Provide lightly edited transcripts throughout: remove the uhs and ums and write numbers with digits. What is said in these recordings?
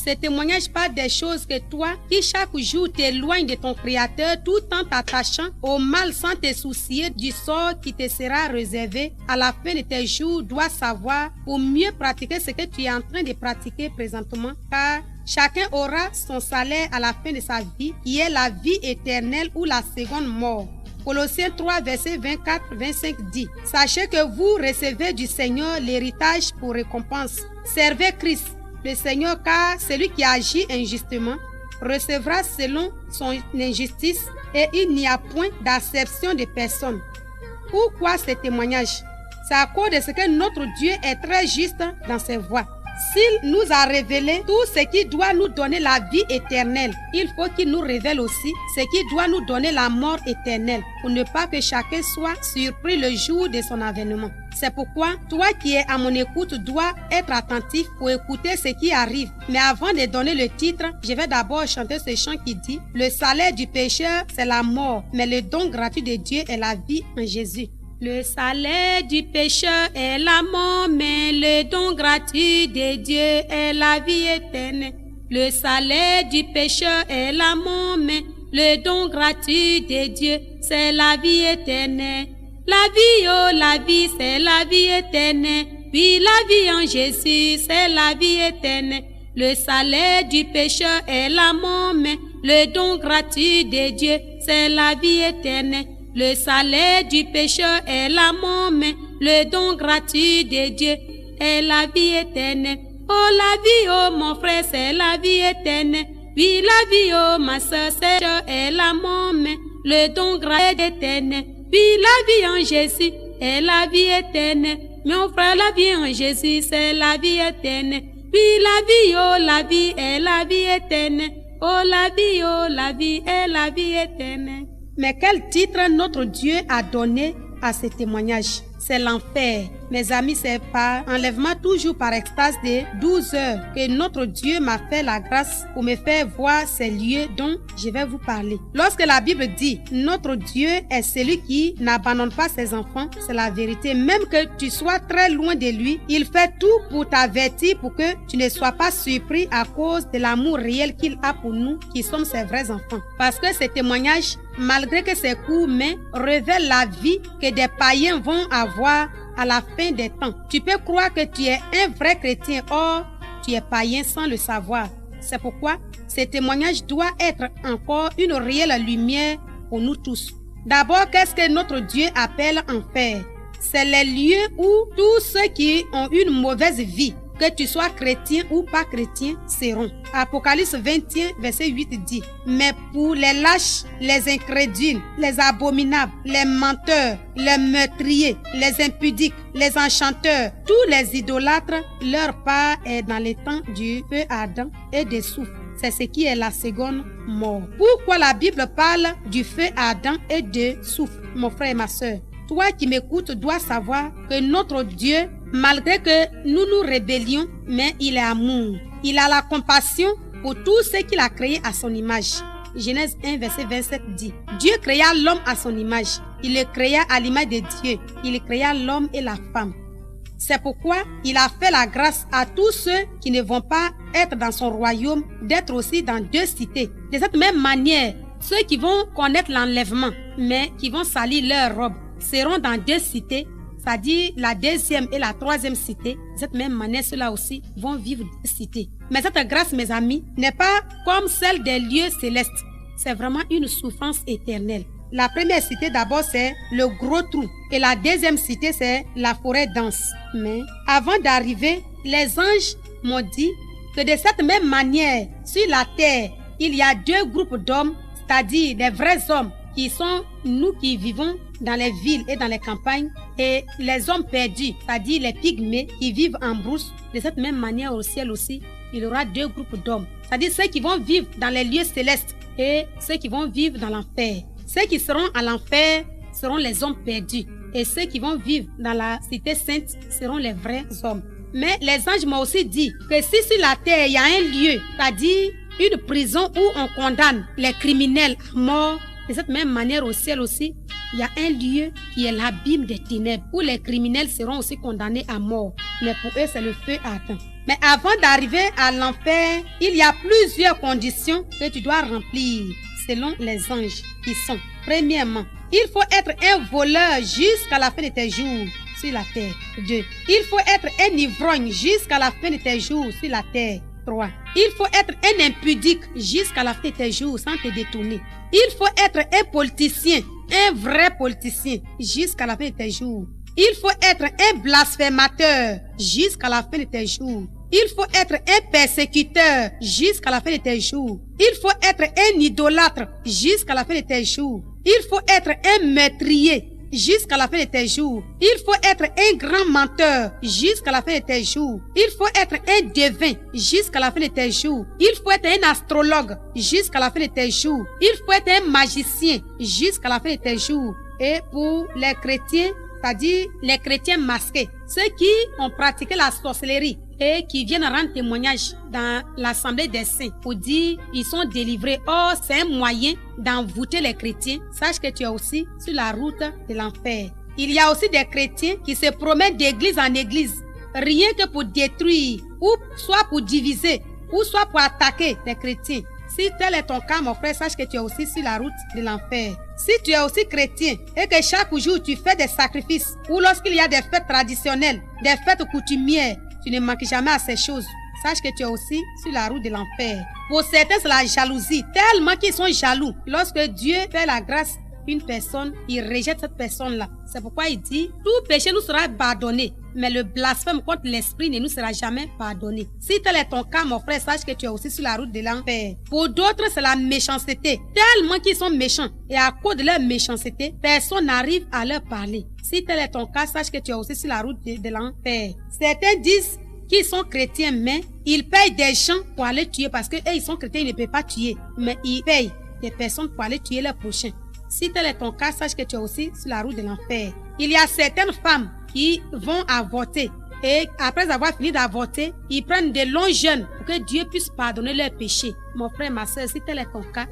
Ce témoignage parle des choses que toi, qui chaque jour t'éloignes de ton Créateur tout en t'attachant au mal sans te soucier du sort qui te sera réservé à la fin de tes jours, dois savoir pour mieux pratiquer ce que tu es en train de pratiquer présentement, car chacun aura son salaire à la fin de sa vie, qui est la vie éternelle ou la seconde mort. Colossiens 3, verset 24-25 dit: Sachez que vous recevez du Seigneur l'héritage pour récompense. Servez Christ, le Seigneur, car celui qui agit injustement recevra selon son injustice, et il n'y a point d'acception de personne. Pourquoi ce témoignage? C'est à cause de ce que notre Dieu est très juste dans ses voies. S'il nous a révélé tout ce qui doit nous donner la vie éternelle, il faut qu'il nous révèle aussi ce qui doit nous donner la mort éternelle, pour ne pas que chacun soit surpris le jour de son avènement. C'est pourquoi, toi qui es à mon écoute dois être attentif pour écouter ce qui arrive. Mais avant de donner le titre, je vais d'abord chanter ce chant qui dit: Le salaire du pécheur, c'est la mort, mais le don gratuit de Dieu est la vie en Jésus. Le salaire du pécheur est la mort, mais le don gratuit de Dieu est la vie éternelle. Le salaire du pécheur est la mort, mais le don gratuit de Dieu, c'est la vie éternelle. La vie, oh la vie, c'est la vie éternelle. Oui, la vie en Jésus, c'est la vie éternelle. Le salaire du pécheur est la mort, mais le don gratuit de Dieu, c'est la vie éternelle. Le salaire du pécheur est la mort, mais le don gratuit de Dieu est la vie éternelle. Oh la vie, oh mon frère, c'est la vie éternelle. Oui, la vie, oh ma soeur, c'est la mort, mais le don gratuit éternel. Oui, la vie en Jésus est la vie éternelle. Mon frère, la vie en Jésus, c'est la vie éternelle. Oui, la vie, oh la vie est la vie éternelle. Oh la vie est la vie éternelle. Mais quel titre notre Dieu a donné à ce témoignage? C'est l'enfer. Mes amis, c'est par enlèvement toujours par extase de 12 heures que notre Dieu m'a fait la grâce pour me faire voir ces lieux dont je vais vous parler. Lorsque la Bible dit notre Dieu est celui qui n'abandonne pas ses enfants, c'est la vérité. Même que tu sois très loin de lui, il fait tout pour t'avertir pour que tu ne sois pas surpris à cause de l'amour réel qu'il a pour nous qui sommes ses vrais enfants. Parce que ce témoignage, malgré que c'est court, mais révèle la vie que des païens vont avoir à la fin des temps. Tu peux croire que tu es un vrai chrétien, or tu es païen sans le savoir. C'est pourquoi ce témoignage doit être encore une réelle lumière pour nous tous. D'abord, qu'est-ce que notre Dieu appelle enfer? C'est les lieux où tous ceux qui ont une mauvaise vie, que tu sois chrétien ou pas chrétien, seront. Apocalypse 21, verset 8 dit: Mais pour les lâches, les incrédules, les abominables, les menteurs, les meurtriers, les impudiques, les enchanteurs, tous les idolâtres, leur part est dans les temps du feu ardent et des soufre. C'est ce qui est la seconde mort. Pourquoi la Bible parle du feu ardent et de soufre, mon frère et ma soeur? Toi qui m'écoutes dois savoir que notre Dieu, malgré que nous nous rébellions, mais il est amour. Il a la compassion pour tous ceux qu'il a créés à son image. Genèse 1, verset 27 dit: Dieu créa l'homme à son image. Il le créa à l'image de Dieu. Il créa l'homme et la femme. C'est pourquoi il a fait la grâce à tous ceux qui ne vont pas être dans son royaume d'être aussi dans deux cités. De cette même manière, ceux qui vont connaître l'enlèvement, mais qui vont salir leur robe, seront dans deux cités, c'est-à-dire la deuxième et la troisième cité. De cette même manière, ceux-là aussi vont vivre deux cités. Mais cette grâce, mes amis, n'est pas comme celle des lieux célestes. C'est vraiment une souffrance éternelle. La première cité, d'abord, c'est le gros trou. Et la deuxième cité, c'est la forêt dense. Mais avant d'arriver, les anges m'ont dit que de cette même manière, sur la terre, il y a deux groupes d'hommes, c'est-à-dire des vrais hommes, qui sont nous qui vivons dans les villes et dans les campagnes, et les hommes perdus, c'est-à-dire les pygmées qui vivent en brousse. De cette même manière au ciel aussi, il y aura deux groupes d'hommes, c'est-à-dire ceux qui vont vivre dans les lieux célestes et ceux qui vont vivre dans l'enfer. Ceux qui seront à l'enfer seront les hommes perdus, et ceux qui vont vivre dans la cité sainte seront les vrais hommes. Mais les anges m'ont aussi dit que si sur la terre il y a un lieu, c'est-à-dire une prison où on condamne les criminels à mort, de cette même manière au ciel aussi, il y a un lieu qui est l'abîme des ténèbres, où les criminels seront aussi condamnés à mort. Mais pour eux, c'est le feu ardent. Mais avant d'arriver à l'enfer, il y a plusieurs conditions que tu dois remplir selon les anges qui sont. Premièrement, il faut être un voleur jusqu'à la fin de tes jours sur la terre. 2. Il faut être un ivrogne jusqu'à la fin de tes jours sur la terre. 3. Il faut être un impudique jusqu'à la fin de tes jours sans te détourner. Il faut être un politicien, un vrai politicien jusqu'à la fin de tes jours. Il faut être un blasphémateur jusqu'à la fin de tes jours. Il faut être un persécuteur jusqu'à la fin de tes jours. Il faut être un idolâtre jusqu'à la fin de tes jours. Il faut être un meurtrier jusqu'à la fin de tes jours. Il faut être un grand menteur jusqu'à la fin de tes jours. Il faut être un devin jusqu'à la fin de tes jours. Il faut être un astrologue jusqu'à la fin de tes jours. Il faut être un magicien jusqu'à la fin de tes jours. Et pour les chrétiens, c'est-à-dire les chrétiens masqués, ceux qui ont pratiqué la sorcellerie et qui viennent rendre témoignage dans l'assemblée des saints pour dire ils sont délivrés. Or, c'est un moyen d'envoûter les chrétiens. Sache que tu es aussi sur la route de l'enfer. Il y a aussi des chrétiens qui se promènent d'église en église, rien que pour détruire, ou soit pour diviser, ou soit pour attaquer les chrétiens. Si tel est ton cas, mon frère, sache que tu es aussi sur la route de l'enfer. Si tu es aussi chrétien et que chaque jour tu fais des sacrifices, ou lorsqu'il y a des fêtes traditionnelles, des fêtes coutumières, tu ne manques jamais à ces choses. Sache que tu es aussi sur la route de l'enfer. Pour certains, c'est la jalousie. Tellement qu'ils sont jaloux. Lorsque Dieu fait la grâce à une personne, il rejette cette personne-là. C'est pourquoi il dit, tout péché nous sera pardonné. Mais le blasphème contre l'esprit ne nous sera jamais pardonné. Si tel est ton cas, mon frère, sache que tu es aussi sur la route de l'enfer. Pour d'autres, c'est la méchanceté. Tellement qu'ils sont méchants. Et à cause de leur méchanceté, personne n'arrive à leur parler. Si tel est ton cas, sache que tu es aussi sur la route de l'enfer. Certains disent qu'ils sont chrétiens, mais ils payent des gens pour aller tuer parce que ils sont chrétiens, ils ne peuvent pas tuer. Mais ils payent des personnes pour aller tuer leurs prochains. Si tel est ton cas, sache que tu es aussi sur la route de l'enfer. Il y a certaines femmes qui vont avorter. Et après avoir fini d'avorter, ils prennent de longs jeûnes pour que Dieu puisse pardonner leurs péchés. Mon frère, ma soeur, si tel est ton cas,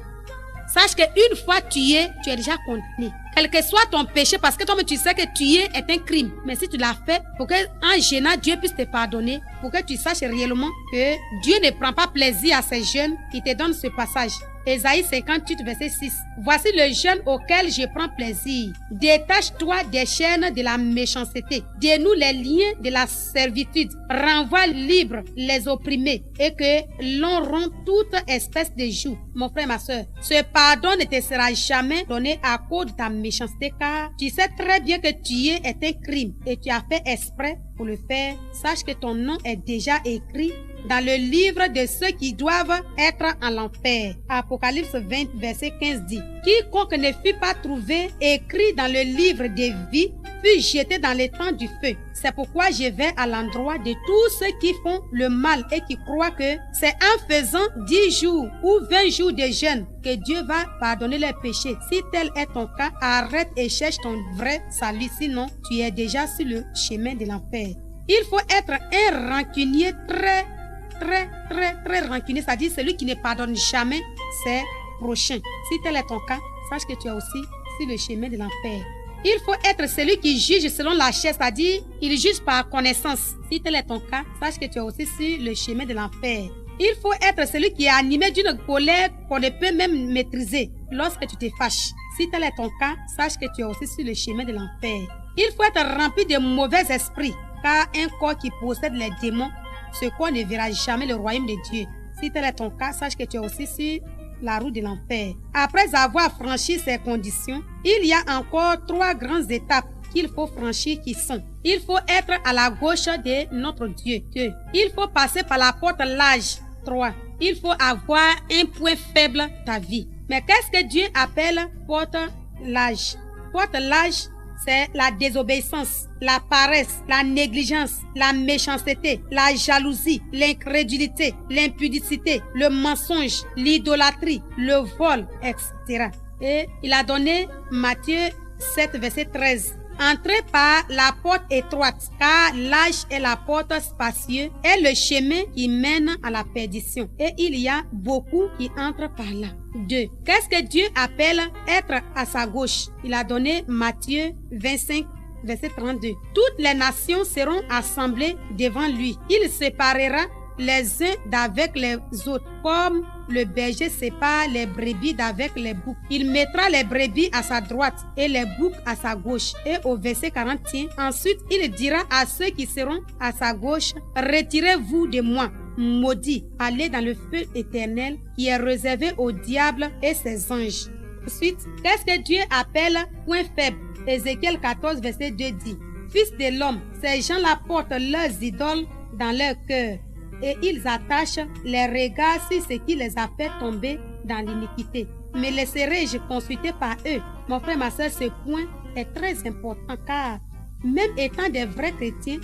sache qu'une fois tué, tu es déjà condamné. Quel que soit ton péché, parce que toi tu sais que tuer est un crime. Mais si tu l'as fait, pour qu'en jeûnant, Dieu puisse te pardonner, pour que tu saches réellement que Dieu ne prend pas plaisir à ces jeûnes, il te donne ce passage. Ésaïe 58, verset 6. Voici le jeûne auquel je prends plaisir. Détache-toi des chaînes de la méchanceté. Dénoue les liens de la servitude. Renvoie libre les opprimés et que l'on rompt toute espèce de joug. Mon frère, ma soeur, ce pardon ne te sera jamais donné à cause de ta méchanceté, car tu sais très bien que tuer est un crime et tu as fait exprès pour le faire. Sache que ton nom est déjà écrit dans le livre de ceux qui doivent être en l'enfer. Apocalypse 20, verset 15 dit, quiconque ne fut pas trouvé écrit dans le livre de vie fut jeté dans les temps du feu. C'est pourquoi je vais à l'endroit de tous ceux qui font le mal et qui croient que c'est en faisant 10 jours ou 20 jours de jeûne que Dieu va pardonner leurs péchés. Si tel est ton cas, arrête et cherche ton vrai salut, sinon tu es déjà sur le chemin de l'enfer. Il faut être un rancunier très rancunier, c'est-à-dire celui qui ne pardonne jamais ses prochains. Si tel est ton cas, sache que tu es aussi sur le chemin de l'enfer. Il faut être celui qui juge selon la chair, c'est-à-dire il juge par connaissance. Si tel est ton cas, sache que tu es aussi sur le chemin de l'enfer. Il faut être celui qui est animé d'une colère qu'on ne peut même maîtriser lorsque tu te fâches. Si tel est ton cas, sache que tu es aussi sur le chemin de l'enfer. Il faut être rempli de mauvais esprits, car un corps qui possède les démons, ce corps ne verra jamais le royaume de Dieu. Si tel est ton cas, sache que tu es aussi sur la route de l'enfer. Après avoir franchi ces conditions, il y a encore 3 grandes étapes qu'il faut franchir qui sont: il faut être à la gauche de notre Dieu. 2. Il faut passer par la porte large. 3. Il faut avoir un point faible dans ta vie. Mais qu'est-ce que Dieu appelle porte large? Porte large, c'est la désobéissance, la paresse, la négligence, la méchanceté, la jalousie, l'incrédulité, l'impudicité, le mensonge, l'idolâtrie, le vol, etc. Et il a donné Matthieu 7, verset 13. Entrez par la porte étroite, car large est la porte spacieuse et le chemin qui mène à la perdition. Et il y a beaucoup qui entrent par là. 2. Qu'est-ce que Dieu appelle être à sa gauche? Il a donné Matthieu 25, verset 32. Toutes les nations seront assemblées devant lui. Il séparera les uns d'avec les autres, comme le berger sépare les brebis d'avec les boucs. Il mettra les brebis à sa droite et les boucs à sa gauche. Et au verset 41, ensuite il dira à ceux qui seront à sa gauche, retirez-vous de moi, maudits, allez dans le feu éternel qui est réservé au diable et ses anges. Ensuite, qu'est-ce que Dieu appelle point faible? Ézéchiel 14, verset 2 dit, Fils de l'homme, ces gens-là portent leurs idoles dans leur cœur et ils attachent les regards sur ce qui les a fait tomber dans l'iniquité. Me laisserai-je consulter par eux? Mon frère, ma soeur, ce point est très important car même étant des vrais chrétiens,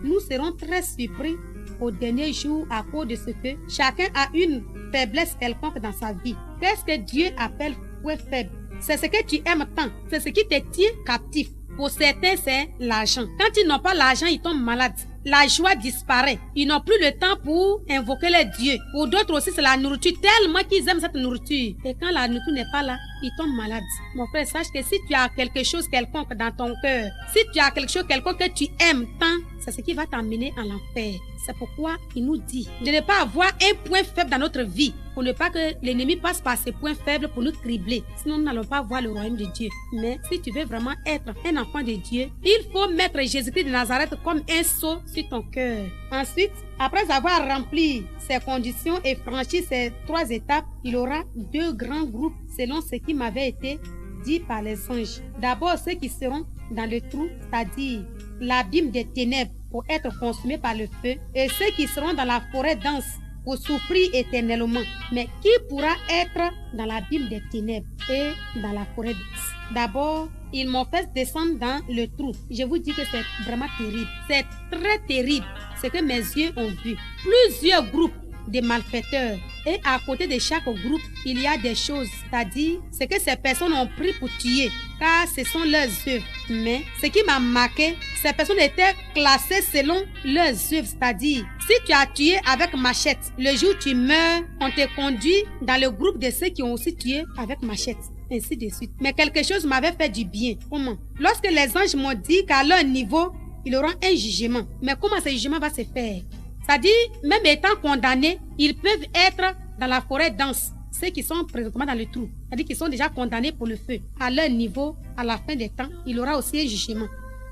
nous serons très surpris au dernier jour à cause de ce que chacun a une faiblesse quelconque dans sa vie. Qu'est-ce que Dieu appelle point faible? C'est ce que tu aimes tant, c'est ce qui te tient captif. Pour certains, c'est l'argent. Quand ils n'ont pas l'argent, ils tombent malades. La joie disparaît. Ils n'ont plus le temps pour invoquer les dieux. Pour d'autres aussi, c'est la nourriture, tellement qu'ils aiment cette nourriture. Et quand la nourriture n'est pas là, ils tombent malades. Mon frère, sache que si tu as quelque chose quelconque dans ton cœur, si tu as quelque chose quelconque que tu aimes tant, c'est ce qui va t'amener à l'enfer. C'est pourquoi il nous dit de ne pas avoir un point faible dans notre vie, pour ne pas que l'ennemi passe par ces points faibles pour nous cribler. Sinon, nous n'allons pas voir le royaume de Dieu. Mais si tu veux vraiment être un enfant de Dieu, il faut mettre Jésus-Christ de Nazareth comme un sceau sur ton cœur. Ensuite, après avoir rempli ces conditions et franchi ces 3 étapes, il aura 2 grands groupes selon ce qui m'avait été dit par les anges. D'abord, ceux qui seront dans le trou, c'est-à-dire l'abîme des ténèbres pour être consumés par le feu, et ceux qui seront dans la forêt dense pour souffrir éternellement. Mais qui pourra être dans l'abîme des ténèbres et dans la forêt dense? D'abord, ils m'ont fait descendre dans le trou. Je vous dis que c'est vraiment terrible. C'est très terrible ce que mes yeux ont vu. Plusieurs groupes de malfaiteurs. Et à côté de chaque groupe, il y a des choses, c'est-à-dire ce que ces personnes ont pris pour tuer, car ce sont leurs œuvres. Mais ce qui m'a marqué, ces personnes étaient classées selon leurs œuvres, c'est-à-dire si tu as tué avec machette, le jour où tu meurs, on te conduit dans le groupe de ceux qui ont aussi tué avec machette. Ainsi de suite. Mais quelque chose m'avait fait du bien. Comment? Lorsque les anges m'ont dit qu'à leur niveau, ils auront un jugement. Mais comment ce jugement va se faire? C'est-à-dire, même étant condamnés, ils peuvent être dans la forêt dense. Ceux qui sont présentement dans le trou, c'est-à-dire qu'ils sont déjà condamnés pour le feu. À leur niveau, à la fin des temps, il y aura aussi un jugement.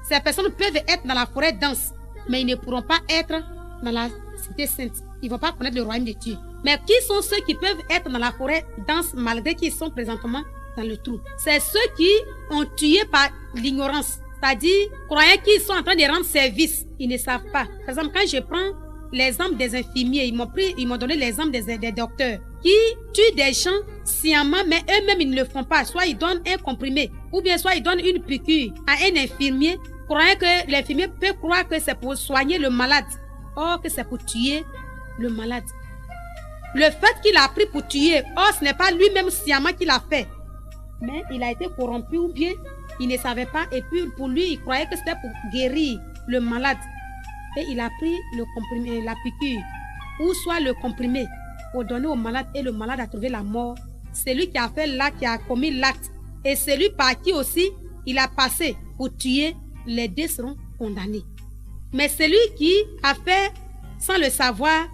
Ces personnes peuvent être dans la forêt dense, mais ils ne pourront pas être dans la cité sainte. Ils ne vont pas connaître le royaume de Dieu. Mais qui sont ceux qui peuvent être dans la forêt dense malgré qu'ils sont présentement dans le trou? C'est ceux qui ont tué par l'ignorance. C'est-à-dire, croyant qu'ils sont en train de rendre service, ils ne savent pas. Par exemple, quand je prends l'exemple des infirmiers, ils m'ont donné l'exemple des docteurs qui tuent des gens sciemment, mais eux-mêmes ils ne le font pas. Soit ils donnent un comprimé, ou bien soit ils donnent une piqûre à un infirmier, croyant que l'infirmier peut croire que c'est pour soigner le malade, or que c'est pour tuer le malade. Le fait qu'il a pris pour tuer, or ce n'est pas lui-même sciemment qu'il a fait, mais il a été corrompu ou bien il ne savait pas, et puis pour lui il croyait que c'était pour guérir le malade. Et il a pris le comprimé, la piqûre, ou soit le comprimé, pour donner au malade, et le malade a trouvé la mort. Celui qui a fait l'acte, qui a commis l'acte, et celui par qui aussi il a passé pour tuer, les deux seront condamnés. Mais celui qui a fait sans le savoir,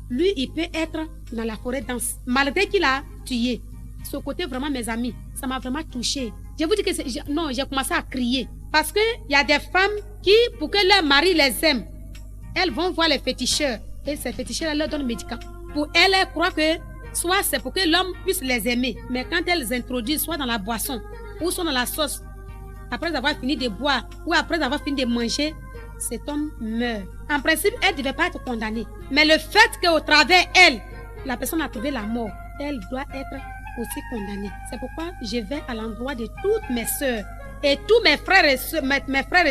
lui, il peut être dans la forêt dense, malgré qu'il a tué. Ce côté, vraiment, mes amis, ça m'a vraiment touché. Je vous dis que j'ai commencé à crier. Parce qu'il y a des femmes qui, pour que leur mari les aime, elles vont voir les féticheurs. Et ces féticheurs leur donnent des médicaments. Pour elles, elles croient que soit c'est pour que l'homme puisse les aimer. Mais quand elles introduisent soit dans la boisson ou soit dans la sauce, après avoir fini de boire ou après avoir fini de manger, cet homme meurt. En principe, elle ne devait pas être condamnée. Mais le fait qu'au travers elle, la personne a trouvé la mort, elle doit être aussi condamnée. C'est pourquoi je vais à l'endroit de toutes mes sœurs et tous mes frères et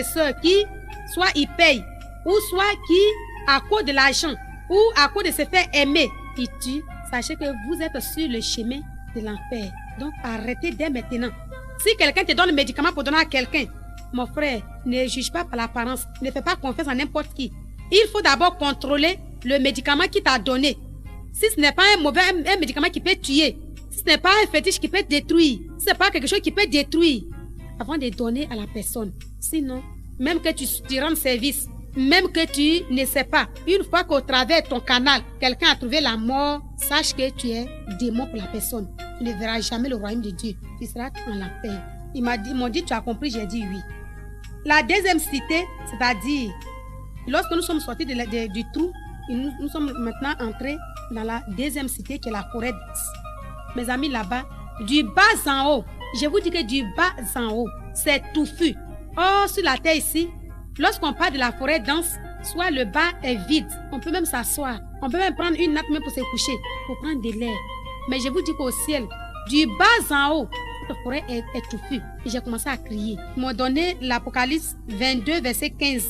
sœurs qui, soit ils payent, ou soit qui, à cause de l'argent, ou à cause de se faire aimer, ils tuent. Sachez que vous êtes sur le chemin de l'enfer. Donc arrêtez dès maintenant. Si quelqu'un te donne le médicament pour donner à quelqu'un, mon frère, ne juge pas par l'apparence. Ne fais pas confiance à n'importe qui. Il faut d'abord contrôler le médicament qu'il t'a donné. Si ce n'est pas un médicament qui peut tuer, si ce n'est pas un fétiche qui peut détruire, si ce n'est pas quelque chose qui peut détruire, avant de donner à la personne. Sinon, même que tu rendes service, même que tu ne sais pas, une fois qu'au travers de ton canal, quelqu'un a trouvé la mort, sache que tu es démon pour la personne. Tu ne verras jamais le royaume de Dieu. Tu seras en la paix. Ils m'ont dit, tu as compris? J'ai dit oui. La deuxième cité, c'est-à-dire, lorsque nous sommes sortis du trou, nous sommes maintenant entrés dans la deuxième cité qui est la forêt dense. Mes amis, là-bas, du bas en haut, je vous dis que du bas en haut, c'est touffu. Or, sur la terre ici, lorsqu'on parle de la forêt dense, soit le bas est vide, on peut même s'asseoir, on peut même prendre une nappe même pour se coucher, pour prendre de l'air. Mais je vous dis qu'au ciel, du bas en haut, cette forêt est touffue. Et j'ai commencé à crier. Ils m'ont donné l'Apocalypse 22, verset 15.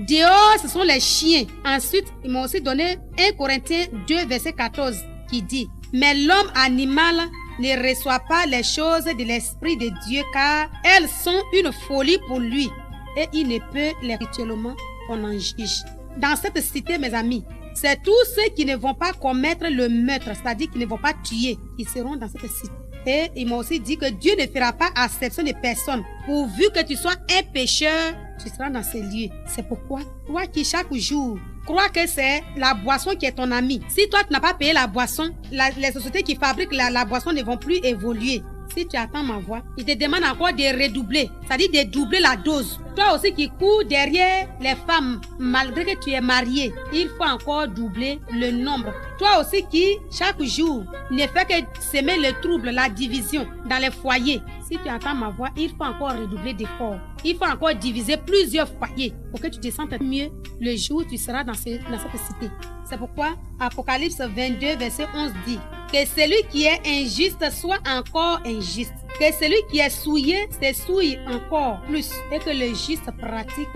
Dehors, ce sont les chiens. Ensuite, ils m'ont aussi donné 1 Corinthiens 2, verset 14, qui dit, mais l'homme animal ne reçoit pas les choses de l'Esprit de Dieu, car elles sont une folie pour lui. Et il ne peut les rituellement qu'on en juge. Dans cette cité, mes amis, c'est tous ceux qui ne vont pas commettre le meurtre, c'est-à-dire qui ne vont pas tuer, qui seront dans cette cité. Et ils m'ont aussi dit que Dieu ne fera pas acception de personne. Pourvu que tu sois un pécheur, tu seras dans ces lieux. C'est pourquoi, toi qui chaque jour crois que c'est la boisson qui est ton ami. Si toi tu n'as pas payé la boisson, les sociétés qui fabriquent la boisson ne vont plus évoluer. Si tu attends ma voix, il te demande encore de redoubler, c'est-à-dire de doubler la dose. Toi aussi qui cours derrière les femmes, malgré que tu es marié, il faut encore doubler le nombre. Toi aussi qui, chaque jour, ne fait que semer le trouble, la division dans les foyers. Si tu entends ma voix, il faut encore redoubler d'efforts. Il faut encore diviser plusieurs foyers pour que tu te sentes mieux le jour où tu seras dans cette cité. C'est pourquoi Apocalypse 22, verset 11 dit que celui qui est injuste soit encore injuste. Que celui qui est souillé se souille encore plus. Et que le juste pratique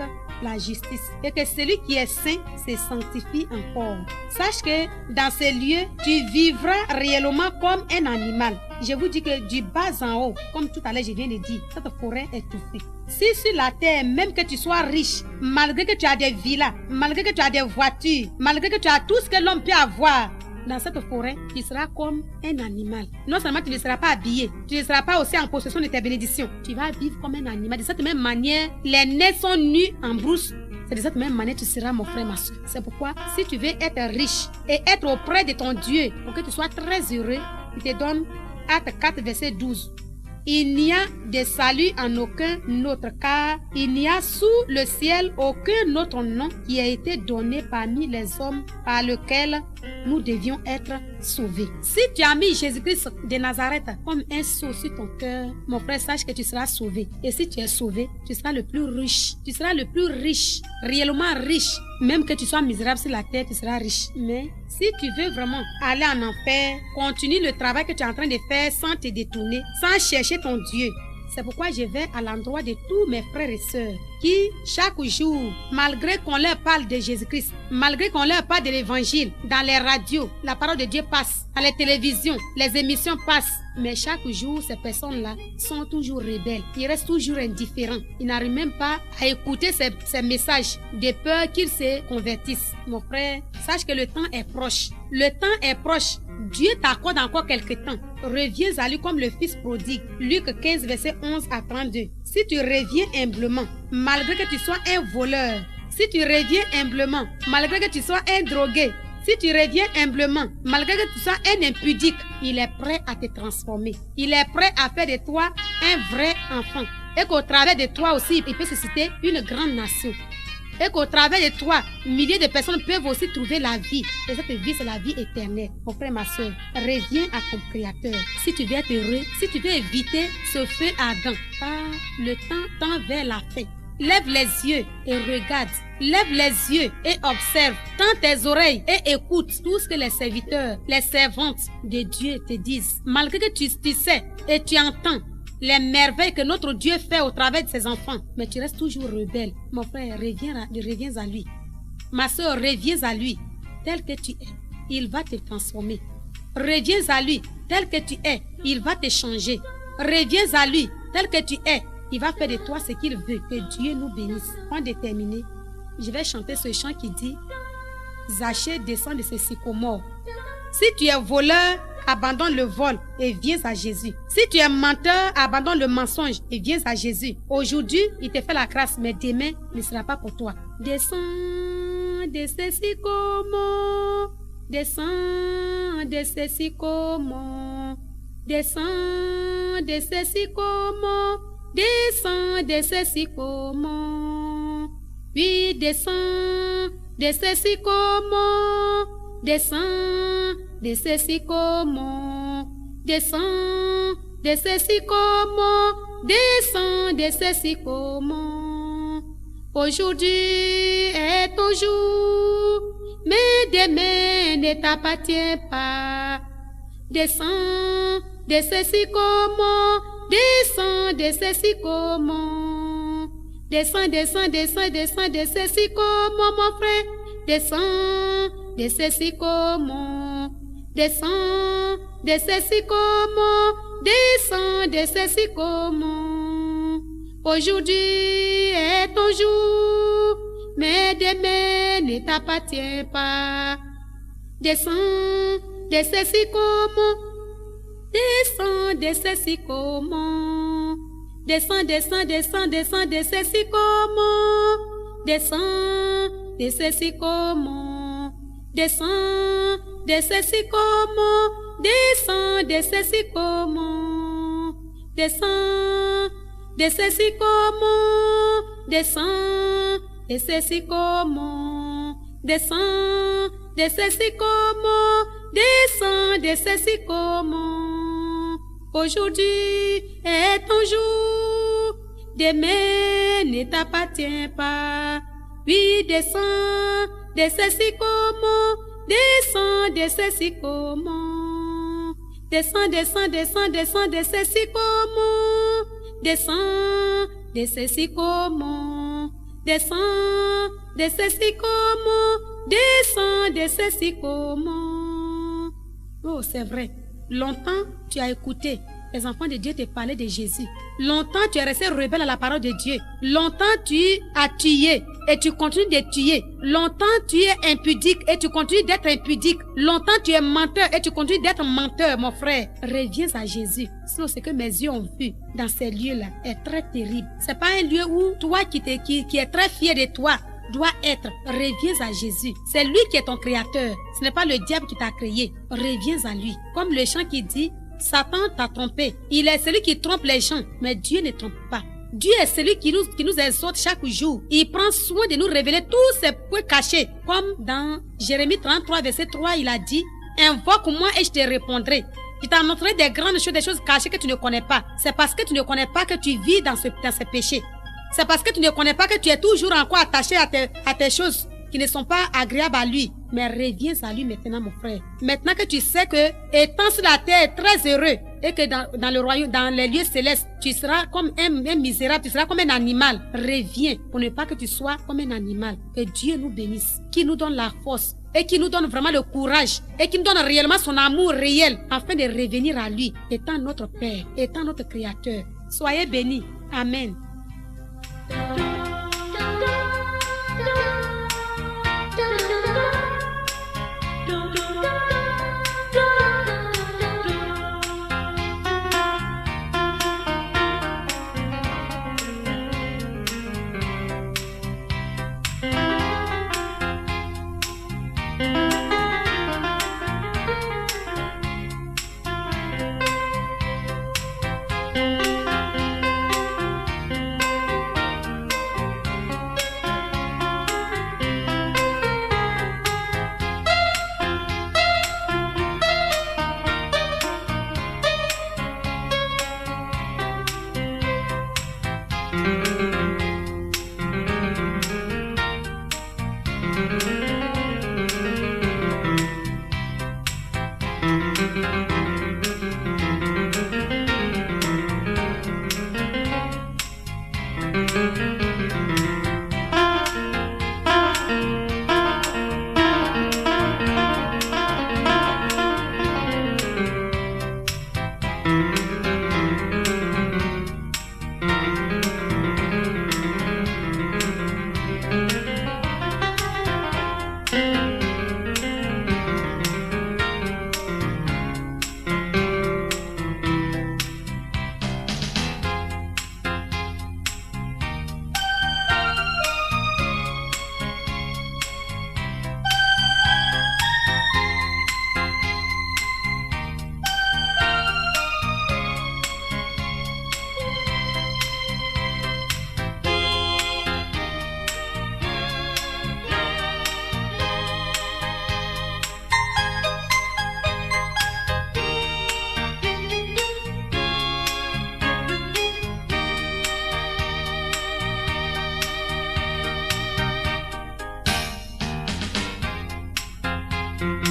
la justice. Et que celui qui est saint se sanctifie encore. Sache que dans ces lieux, tu vivras réellement comme un animal. Je vous dis que du bas en haut, comme tout à l'heure je viens de dire, cette forêt est touffue. Si sur la terre, même que tu sois riche, malgré que tu as des villas, malgré que tu as des voitures, malgré que tu as tout ce que l'homme peut avoir, dans cette forêt, tu seras comme un animal. Non seulement tu ne seras pas habillé, tu ne seras pas aussi en possession de tes bénédictions. Tu vas vivre comme un animal. De cette même manière, les nez sont nus en brousse. C'est de cette même manière que tu seras mon frère, ma soeur. C'est pourquoi, si tu veux être riche et être auprès de ton Dieu, pour que tu sois très heureux, il te donne Acte 4, verset 12. Il n'y a de salut en aucun autre, car il n'y a sous le ciel aucun autre nom qui a été donné parmi les hommes par lequel nous devions être sauvés. Si tu as mis Jésus-Christ de Nazareth comme un sceau sur ton cœur, mon frère, sache que tu seras sauvé. Et si tu es sauvé, tu seras le plus riche. Tu seras le plus riche, réellement riche. Même que tu sois misérable sur la terre, tu seras riche. Mais si tu veux vraiment aller en enfer, continue le travail que tu es en train de faire sans te détourner, sans chercher ton Dieu. C'est pourquoi je vais à l'endroit de tous mes frères et sœurs qui, chaque jour, malgré qu'on leur parle de Jésus-Christ, malgré qu'on leur parle de l'évangile, dans les radios, la parole de Dieu passe, à la télévision, les émissions passent. Mais chaque jour, ces personnes-là sont toujours rebelles. Ils restent toujours indifférents. Ils n'arrivent même pas à écouter ces messages de peur qu'ils se convertissent. Mon frère, sache que le temps est proche. Le temps est proche. Dieu t'accorde encore quelque temps. Reviens à lui comme le fils prodigue. Luc 15, verset 11 à 32. Si tu reviens humblement, malgré que tu sois un voleur, si tu reviens humblement, malgré que tu sois un drogué, si tu reviens humblement, malgré que tu sois un impudique, il est prêt à te transformer. Il est prêt à faire de toi un vrai enfant. Et qu'au travers de toi aussi, il peut susciter une grande nation. Et qu'au travers de toi, milliers de personnes peuvent aussi trouver la vie. Et cette vie, c'est la vie éternelle. Mon frère, ma soeur, reviens à ton Créateur. Si tu veux être heureux, si tu veux éviter ce feu ardent, car le temps tend vers la fin. Lève les yeux et regarde. Lève les yeux et observe. Tends tes oreilles et écoute tout ce que les serviteurs, les servantes de Dieu te disent. Malgré que tu sais et tu entends les merveilles que notre Dieu fait au travers de ses enfants, mais tu restes toujours rebelle. Mon frère, reviens à lui. Ma soeur, reviens à lui. Tel que tu es, il va te transformer. Reviens à lui. Tel que tu es, il va te changer. Reviens à lui. Tel que tu es, il va faire de toi ce qu'il veut. Que Dieu nous bénisse. Pour terminer, je vais chanter ce chant qui dit: Zachée descend de ce sycomore. Si tu es voleur, abandonne le vol et viens à Jésus. Si tu es menteur, abandonne le mensonge et viens à Jésus. Aujourd'hui, il te fait la grâce, mais demain ne sera pas pour toi. Descends de ces sycomores, descends de ces sycomores, descends de ces sycomores, descends de ces sycomores. Oui, descends de ces sycomores, descends de ces sycomores, descends de ces sycomores, descends de ces sycomores. Aujourd'hui est ton jour, mais demain ne t'appartient pas. Descends de ces sycomores, descends de ces sycomores. Descends, descends, descends, descends de ces sycomores, mon frère. Descends de ces sycomores. Descends de ces sycomores. Descends de ces sycomores. Aujourd'hui est ton jour, mais demain ne t'appartient pas. Descends de ces sycomores. Descends de ces sycomores. Descends, descends, descends, descends de ces sycomores. Descends de ces sycomores. Descends de ces sycomores. Descends de ces sycomores. Descends de ces sycomores. Descends de ces sycomores. Descends de ces sycomores. Descends de ces sycomores. Aujourd'hui est ton jour, demain ne t'appartient pas. Oui, descends de ces sycomores, descends de ces sycomores. Descends, descends, descends, descends de ces sycomores. Descends de ces sycomores. Descends de ces sycomores. Descends de ces sycomores. Oh, c'est vrai. Longtemps, tu as écouté les enfants de Dieu te parler de Jésus. Longtemps, tu es resté rebelle à la parole de Dieu. Longtemps, tu as tué et tu continues de tuer. Longtemps, tu es impudique et tu continues d'être impudique. Longtemps, tu es menteur et tu continues d'être menteur, mon frère. Reviens à Jésus. Sinon, ce que mes yeux ont vu dans ces lieux-là est très terrible. C'est pas un lieu où toi qui est très fier de toi doit être. Reviens à Jésus. C'est lui qui est ton créateur. Ce n'est pas le diable qui t'a créé. Reviens à lui. Comme le chant qui dit, Satan t'a trompé. Il est celui qui trompe les gens, mais Dieu ne trompe pas. Dieu est celui qui nous exhorte chaque jour. Il prend soin de nous révéler tous ces points cachés. Comme dans Jérémie 33, verset 3, il a dit, invoque-moi et je te répondrai. Je t'en montrerai des grandes choses, des choses cachées que tu ne connais pas. C'est parce que tu ne connais pas que tu vis dans ces péchés. C'est parce que tu ne connais pas que tu es toujours encore attaché à tes choses qui ne sont pas agréables à lui. Mais reviens à lui maintenant, mon frère. Maintenant que tu sais que, étant sur la terre très heureux, et que dans le royaume, dans les lieux célestes, tu seras comme un misérable, tu seras comme un animal. Reviens pour ne pas que tu sois comme un animal. Que Dieu nous bénisse, qui nous donne la force, et qui nous donne vraiment le courage, et qui nous donne réellement son amour réel, afin de revenir à lui, étant notre Père, étant notre Créateur. Soyez bénis. Amen. Thank you.